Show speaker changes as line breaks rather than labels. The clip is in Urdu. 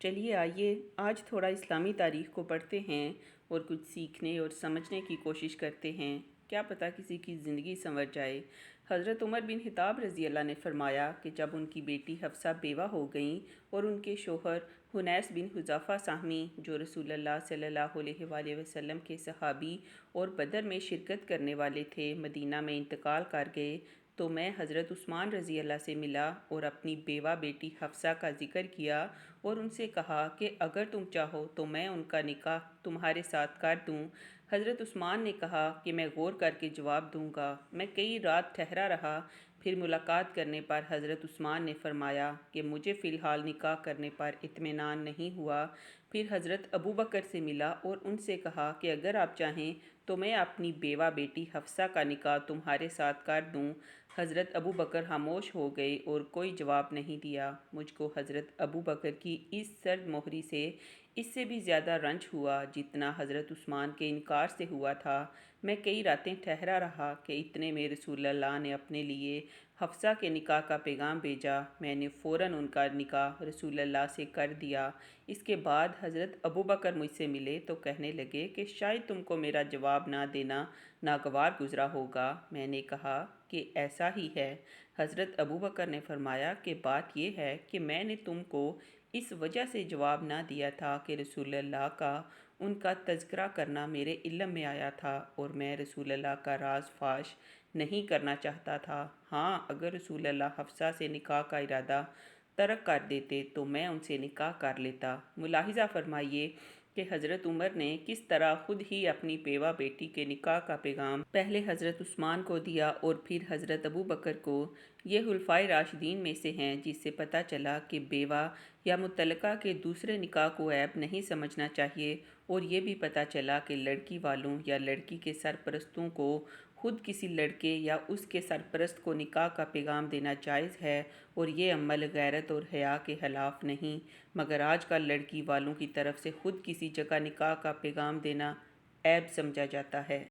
چلیے آئیے آج تھوڑا اسلامی تاریخ کو پڑھتے ہیں اور کچھ سیکھنے اور سمجھنے کی کوشش کرتے ہیں۔ کیا پتہ کسی کی زندگی سنور جائے۔ حضرت عمر بن خطاب رضی اللہ نے فرمایا کہ جب ان کی بیٹی حفصہ بیوہ ہو گئیں اور ان کے شوہر حنیس بن حذافہ سہمی جو رسول اللہ صلی اللہ علیہ وآلہ وسلم کے صحابی اور بدر میں شرکت کرنے والے تھے، مدینہ میں انتقال کر گئے، تو میں حضرت عثمان رضی اللہ سے ملا اور اپنی بیوہ بیٹی حفصہ کا ذکر کیا اور ان سے کہا کہ اگر تم چاہو تو میں ان کا نکاح تمہارے ساتھ کر دوں۔ حضرت عثمان نے کہا کہ میں غور کر کے جواب دوں گا۔ میں کئی رات ٹھہرا رہا، پھر ملاقات کرنے پر حضرت عثمان نے فرمایا کہ مجھے فی الحال نکاح کرنے پر اطمینان نہیں ہوا۔ پھر حضرت ابوبکر سے ملا اور ان سے کہا کہ اگر آپ چاہیں تو میں اپنی بیوہ بیٹی حفصہ کا نکاح تمہارے ساتھ کر دوں۔ حضرت ابوبکر خاموش ہو گئے اور کوئی جواب نہیں دیا۔ مجھ کو حضرت ابوبکر کی اس سرد مہری سے اس سے بھی زیادہ رنج ہوا جتنا حضرت عثمان کے انکار سے ہوا تھا۔ میں کئی راتیں ٹھہرا رہا کہ اتنے میں رسول اللہ نے اپنے لیے حفصہ کے نکاح کا پیغام بھیجا۔ میں نے فوراً ان کا نکاح رسول اللہ سے کر دیا۔ اس کے بعد حضرت ابوبکر مجھ سے ملے تو کہنے لگے کہ شاید تم کو میرا جواب نہ دینا ناگوار گزرا ہوگا۔ میں نے کہا کہ ایسا ہی ہے۔ حضرت ابوبکر نے فرمایا کہ بات یہ ہے کہ میں نے تم کو اس وجہ سے جواب نہ دیا تھا کہ رسول اللہ کا ان کا تذکرہ کرنا میرے علم میں آیا تھا اور میں رسول اللہ کا راز فاش نہیں کرنا چاہتا تھا۔ ہاں، اگر رسول اللہ حفصہ سے نکاح کا ارادہ ترک کر دیتے تو میں ان سے نکاح کر لیتا۔ ملاحظہ فرمائیے کہ حضرت عمر نے کس طرح خود ہی اپنی بیوہ بیٹی کے نکاح کا پیغام پہلے حضرت عثمان کو دیا اور پھر حضرت ابوبکر کو۔ یہ خلفائے راشدین میں سے ہیں، جس سے پتہ چلا کہ بیوہ یا مطلقہ کے دوسرے نکاح کو عیب نہیں سمجھنا چاہیے، اور یہ بھی پتہ چلا کہ لڑکی والوں یا لڑکی کے سرپرستوں کو خود کسی لڑکے یا اس کے سرپرست کو نکاح کا پیغام دینا جائز ہے، اور یہ عمل غیرت اور حیا کے خلاف نہیں، مگر آج کل لڑکی والوں کی طرف سے خود کسی جگہ نکاح کا پیغام دینا عیب سمجھا جاتا ہے۔